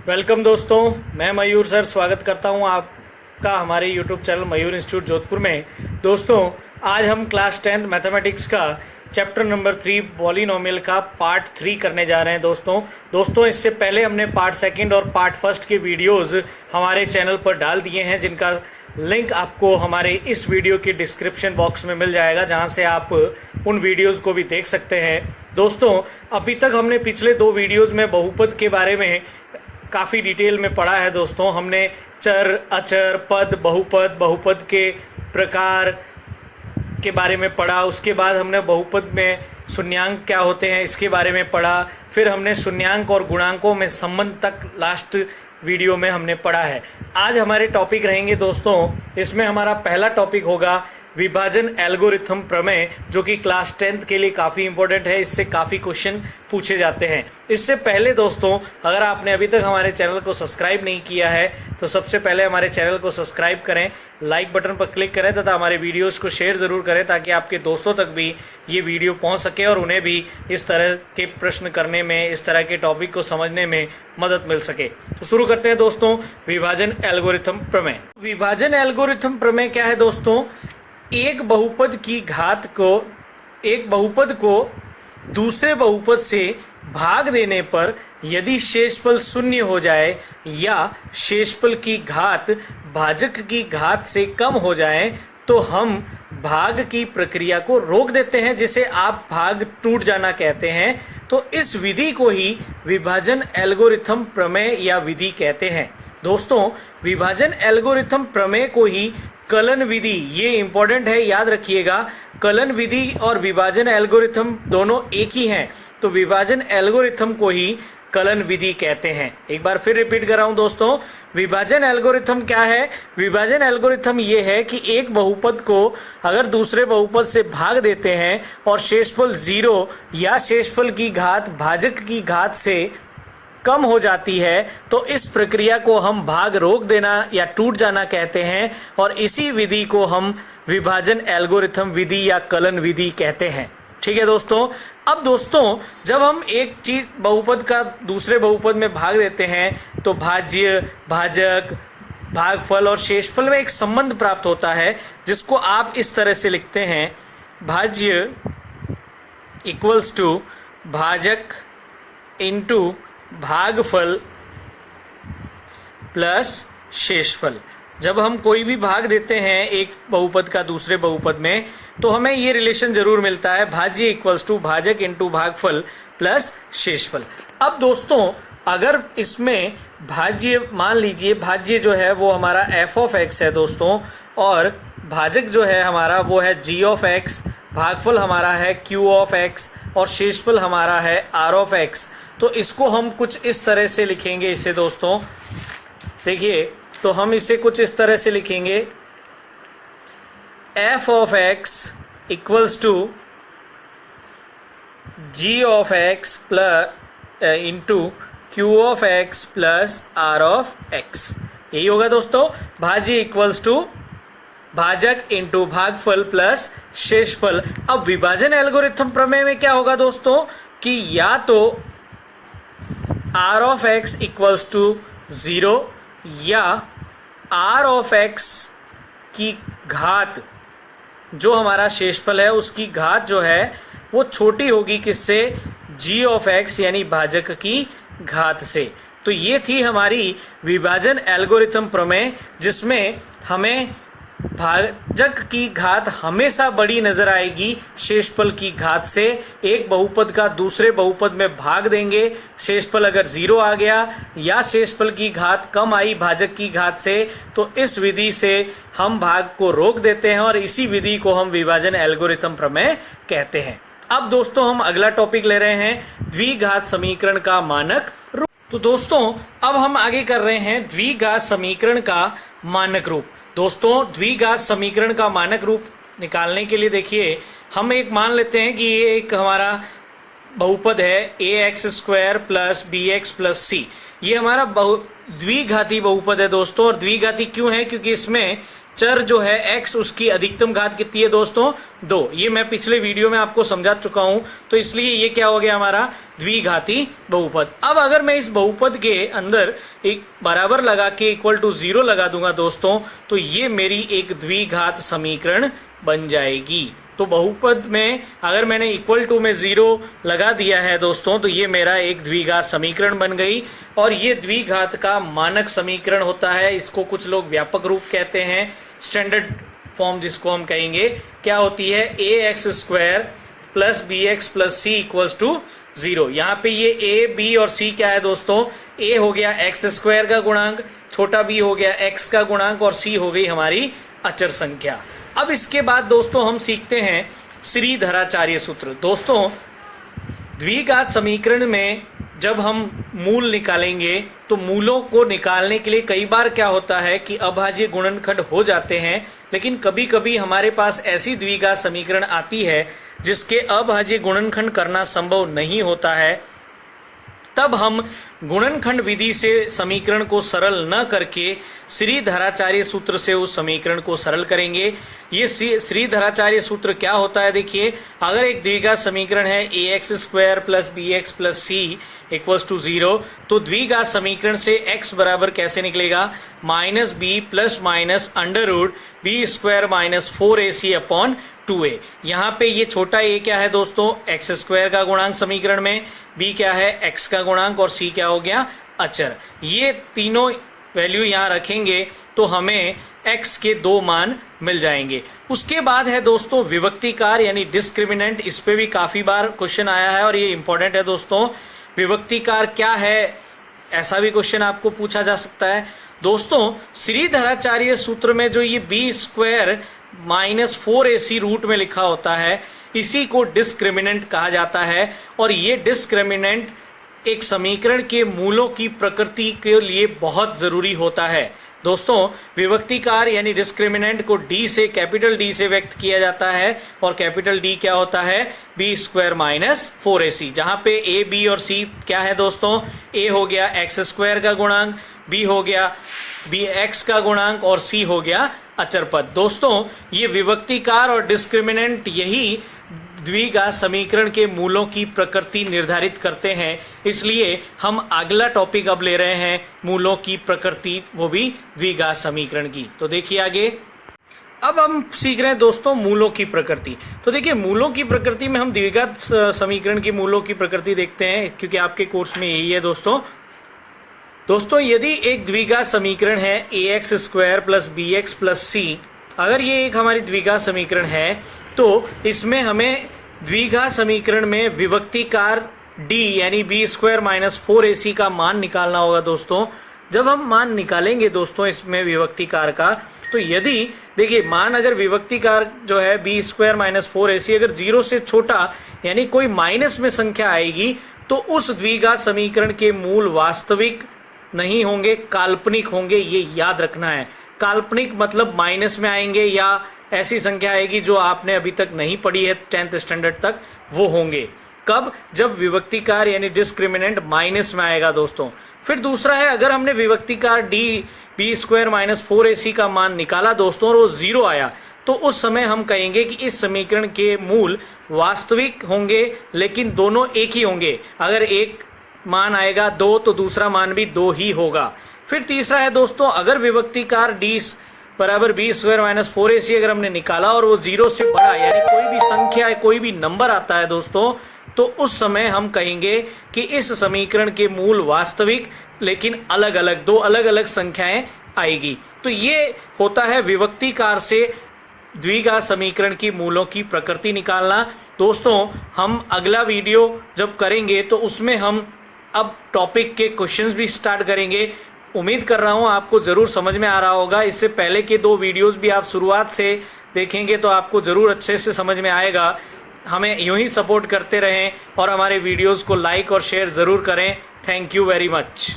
Welcome दोस्तों, मैं मयूर sir स्वागत करता हूं आपका हमारे यूट्यूब चैनल मयूर इंस्टीट्यूट जोधपुर में। दोस्तों, आज हम क्लास 10 मैथमेटिक्स का चैप्टर नंबर 3 पॉलीनोमियल का पार्ट 3 करने जा रहे हैं। दोस्तों इससे पहले हमने पार्ट सेकंड और पार्ट फर्स्ट के वीडियोस हमारे चैनल पर डाल दिए हैं, जिनका लिंक आपको हमारे इस वीडियो के डिस्क्रिप्शन बॉक्स में मिल जाएगा, जहां से आप उन वीडियोस को भी देख सकते हैं। दोस्तों, अभी तक हमने पिछले 2 वीडियोस में बहुपद के बारे में काफ़ी डिटेल में पढ़ा है। दोस्तों, हमने चर, अचर, पद, बहुपद के प्रकार के बारे में पढ़ा। उसके बाद हमने बहुपद में शून्यांक क्या होते हैं इसके बारे में पढ़ा। फिर हमने शून्यांक और गुणांकों में संबंध तक लास्ट वीडियो में हमने पढ़ा है। आज हमारे टॉपिक रहेंगे दोस्तों, इसमें हमारा पहला टॉपिक होगा विभाजन एल्गोरिथम प्रमेय, जो कि क्लास 10th के लिए काफ़ी इंपॉर्टेंट है। इससे काफ़ी क्वेश्चन पूछे जाते हैं। इससे पहले दोस्तों, अगर आपने अभी तक हमारे चैनल को सब्सक्राइब नहीं किया है तो सबसे पहले हमारे चैनल को सब्सक्राइब करें, लाइक बटन पर क्लिक करें तथा हमारे वीडियोस को शेयर ज़रूर करें, ताकि आपके दोस्तों तक भी ये वीडियो पहुंच सके और उन्हें भी इस तरह के प्रश्न करने में, इस तरह के टॉपिक को समझने में मदद मिल सके। तो शुरू करते हैं दोस्तों, विभाजन एल्गोरिथम प्रमेय। विभाजन एल्गोरिथम प्रमेय क्या है दोस्तों? एक बहुपद को दूसरे बहुपद से भाग देने पर यदि शेषफल शून्य हो जाए या शेषफल की घात भाजक की घात से कम हो जाए तो हम भाग की प्रक्रिया को रोक देते हैं, जिसे आप भाग टूट जाना कहते हैं। तो इस विधि को ही विभाजन एल्गोरिथम प्रमेय या विधि कहते हैं। दोस्तों, विभाजन एल्गोरिथम प्रमेय को ही कलन विधि, ये इंपॉर्टेंट है, याद रखिएगा, कलन विधि और विभाजन एल्गोरिथम दोनों एक ही हैं। तो विभाजन एल्गोरिथम को ही कलन विधि कहते हैं। एक बार फिर रिपीट कर रहा हूं दोस्तों, विभाजन एल्गोरिथम क्या है? विभाजन एल्गोरिथम ये है कि एक बहुपद को अगर दूसरे बहुपद से भाग देते हैं और शेषफल 0 या शेषफल की घात भाजक की घात से कम हो जाती है तो इस प्रक्रिया को हम भाग रोक देना या टूट जाना कहते हैं, और इसी विधि को हम विभाजन एल्गोरिथम विधि या कलन विधि कहते हैं। ठीक है दोस्तों। अब दोस्तों, जब हम एक चीज बहुपद का दूसरे बहुपद में भाग देते हैं तो भाज्य, भाजक, भागफल और शेषफल में एक संबंध प्राप्त होता है, जिसको आप इस तरह से लिखते हैं, भाज्य इक्वल्स टू भाजक इंटू भागफल प्लस शेषफल। जब हम कोई भी भाग देते हैं एक बहुपद का दूसरे बहुपद में तो हमें ये रिलेशन जरूर मिलता है, भाज्य इक्वल्स टू भाजक इंटू भागफल प्लस शेषफल। अब दोस्तों, अगर इसमें भाज्य, मान लीजिए भाज्य जो है वो हमारा f ऑफ x है दोस्तों, और भाजक जो है हमारा वो है g ऑफ x, भागफल हमारा है q ऑफ x और शेषफल हमारा है r ऑफ x। तो इसको हम कुछ इस तरह से लिखेंगे। इसे दोस्तों देखिए, तो हम इसे कुछ इस तरह से लिखेंगे, f of x equals to g of x plus into q of x plus r of x। यही होगा दोस्तों, भाज्य इक्वल्स टू भाजक इंटू भागफल प्लस शेषफल। अब विभाजन एल्गोरिथम प्रमेय में क्या होगा दोस्तों कि या तो r of x equals to 0 या r ऑफ x की घात, जो हमारा शेषफल है उसकी घात जो है वो छोटी होगी किससे? g ऑफ x यानी भाजक की घात से। तो ये थी हमारी विभाजन एल्गोरिथम प्रमेय, जिसमें हमें भाजक की घात हमेशा बड़ी नजर आएगी शेषफल की घात से। एक बहुपद का दूसरे बहुपद में भाग देंगे, शेषफल अगर 0 आ गया या शेषफल की घात कम आई भाजक की घात से, तो इस विधि से हम भाग को रोक देते हैं, और इसी विधि को हम विभाजन एल्गोरिथम प्रमेय कहते हैं। अब दोस्तों, हम अगला टॉपिक ले रहे हैं द्विघात समीकरण का मानक रूप। तो दोस्तों, अब हम आगे कर रहे हैं द्विघात समीकरण का मानक रूप। दोस्तों, द्विघात समीकरण का मानक रूप निकालने के लिए देखिए, हम एक मान लेते हैं कि ये एक हमारा बहुपद है ax² plus bx plus c। ये हमारा द्विघाती बहुपद है दोस्तों। और द्विघाती क्यों है? क्योंकि इसमें चर जो है x, उसकी अधिकतम घात कितनी है दोस्तों? 2। ये मैं पिछले वीडियो में आपको समझा चुका हूं, तो इसलिए ये क्या हो गया हमारा द्विघाती बहुपद। अब अगर मैं इस बहुपद के अंदर एक बराबर लगा के इक्वल टू 0 लगा दूंगा दोस्तों, तो ये मेरी एक द्विघात समीकरण बन जाएगी। तो बहुपद में अगर मैंने इक्वल टू में 0 लगा दिया है दोस्तों, तो ये मेरा एक द्विघात समीकरण बन गई। और ये द्विघात का मानक समीकरण होता है, इसको कुछ लोग व्यापक रूप कहते हैं, स्टैंडर्ड फॉर्म जिसको हम कहेंगे क्या होती है, ax² plus bx plus c equals to 0। यहाँ पे ये a, b और c क्या है दोस्तों? a हो गया x² का गुणांक, छोटा b हो गया x का गुणांक और c हो गई हमारी अचर संख्या। अब इसके बाद दोस्तों हम सीखते हैं श्रीधराचार्य सूत्र। दोस्तों द्विघात समीकरण में जब हम मूल निकालेंगे तो मूलों को निकालने के लिए कई बार क्या होता है कि अभाज्य गुणनखंड हो जाते हैं, लेकिन कभी कभी हमारे पास ऐसी द्विघात समीकरण आती है जिसके अभाज्य गुणनखंड करना संभव नहीं होता है। तब हम गुणनखंड विधि से समीकरण को सरल न करके श्रीधराचार्य सूत्र से उस समीकरण को सरल करेंगे। ये श्रीधराचार्य सूत्र क्या होता है? देखिए, अगर एक द्विघात समीकरण है ax² plus bx plus c equals to 0, तो द्विघात समीकरण से x बराबर कैसे निकलेगा? -b plus minus √b² minus 4ac upon 2a। यहाँ पे ये छोटा a क्या है दोस्तों? x² का गुणांक समीकरण में, b क्या है? x का गुणांक और c क्या हो गया? अचर। ये तीनों वैल्यू यहाँ रखेंगे तो हमें x के 2 मान मिल जाएंगे। उसके बाद है दोस्तों विभक्तिकार यानी डिस्क्रिमिनेंट। इस पे भी काफी बार क्वेश्चन आया है और ये इंपॉर्टेंट है दोस्तों। विभक्तिकार क्या है, ऐसा भी क्वेश्चन आपको पूछा जा सकता है। दोस्तों श्रीधराचार्य सूत्र में जो ये b² माइनस 4ac रूट में लिखा होता है, इसी को डिस्क्रिमिनेंट कहा जाता है। और ये डिस्क्रिमिनेंट एक समीकरण के मूलों की प्रकृति के लिए बहुत जरूरी होता है। दोस्तों विभक्तिकार यानी डिस्क्रिमिनेंट को d से, कैपिटल D से व्यक्त किया जाता है, और कैपिटल D क्या होता है? b² minus 4ac। जहां पे a, b और c क्या है दोस्तों? a हो गया x² का गुणांक, b हो गया bx का गुणांक और c हो गया अचर पद। दोस्तों ये विभक्तिकार और डिस्क्रिमिनेंट यही द्विघात समीकरण के मूलों की प्रकृति निर्धारित करते हैं। इसलिए हम अगला टॉपिक अब ले रहे हैं मूलों की प्रकृति, वो भी द्विघात समीकरण की। तो देखिए आगे, अब हम सीख रहे हैं दोस्तों मूलों की प्रकृति। तो देखिए मूलों की प्रकृति में हम द्विघात समीकरण की मूलों की प्रकृति देखते हैं, क्योंकि आपके कोर्स में यही है दोस्तों। यदि एक द्विघात समीकरण है ax² plus bx plus c, अगर ये एक हमारी द्विघात समीकरण है तो इसमें हमें द्विघात समीकरण में विभक्तिकार d यानी b² माइनस 4ac का मान निकालना होगा दोस्तों। जब हम मान निकालेंगे दोस्तों इसमें विभक्तिकार का, तो यदि देखिए मान अगर विभक्तिकार जो है b² माइनस 4ac अगर 0 से छोटा यानी कोई माइनस में संख्या आएगी, तो उस द्विघात समीकरण के मूल वास्तविक नहीं होंगे, काल्पनिक होंगे। ये याद रखना है। काल्पनिक मतलब माइनस में आएंगे या ऐसी संख्या आएगी जो आपने अभी तक नहीं पढ़ी है 10th स्टैंडर्ड तक, वो होंगे। कब? जब विभक्तिकार यानी डिस्क्रिमिनेंट माइनस में आएगा दोस्तों। फिर दूसरा है, अगर हमने विभक्तिकार b² माइनस 4ac का मान निकाला दोस्तों और वो 0 आया, तो उस समय हम कहेंगे कि इस समीकरण के मूल वास्तविक होंगे, लेकिन दोनों एक ही होंगे। अगर एक मान आएगा 2 तो दूसरा मान भी 2 ही होगा। फिर तीसरा है दोस्तों, अगर विभक्तिकार d बराबर b² माइनस 4ac अगर हमने निकाला और वो 0 से बड़ा यानी कोई भी संख्या है, कोई भी नंबर आता है दोस्तों, तो उस समय हम कहेंगे कि इस समीकरण के मूल वास्तविक लेकिन अलग अलग, 2 अलग अलग संख्याएं आएगी। तो ये होता है विभक्तिकार से द्विघात समीकरण की मूलों की प्रकृति निकालना। दोस्तों हम अगला वीडियो जब करेंगे तो उसमें हम अब टॉपिक के क्वेश्चंस भी स्टार्ट करेंगे। उम्मीद कर रहा हूं आपको जरूर समझ में आ रहा होगा। इससे पहले के 2 वीडियोस भी आप शुरुआत से देखेंगे तो आपको जरूर अच्छे से समझ में आएगा। हमें यूं ही सपोर्ट करते रहें और हमारे वीडियोस को लाइक और शेयर जरूर करें। Thank you very much.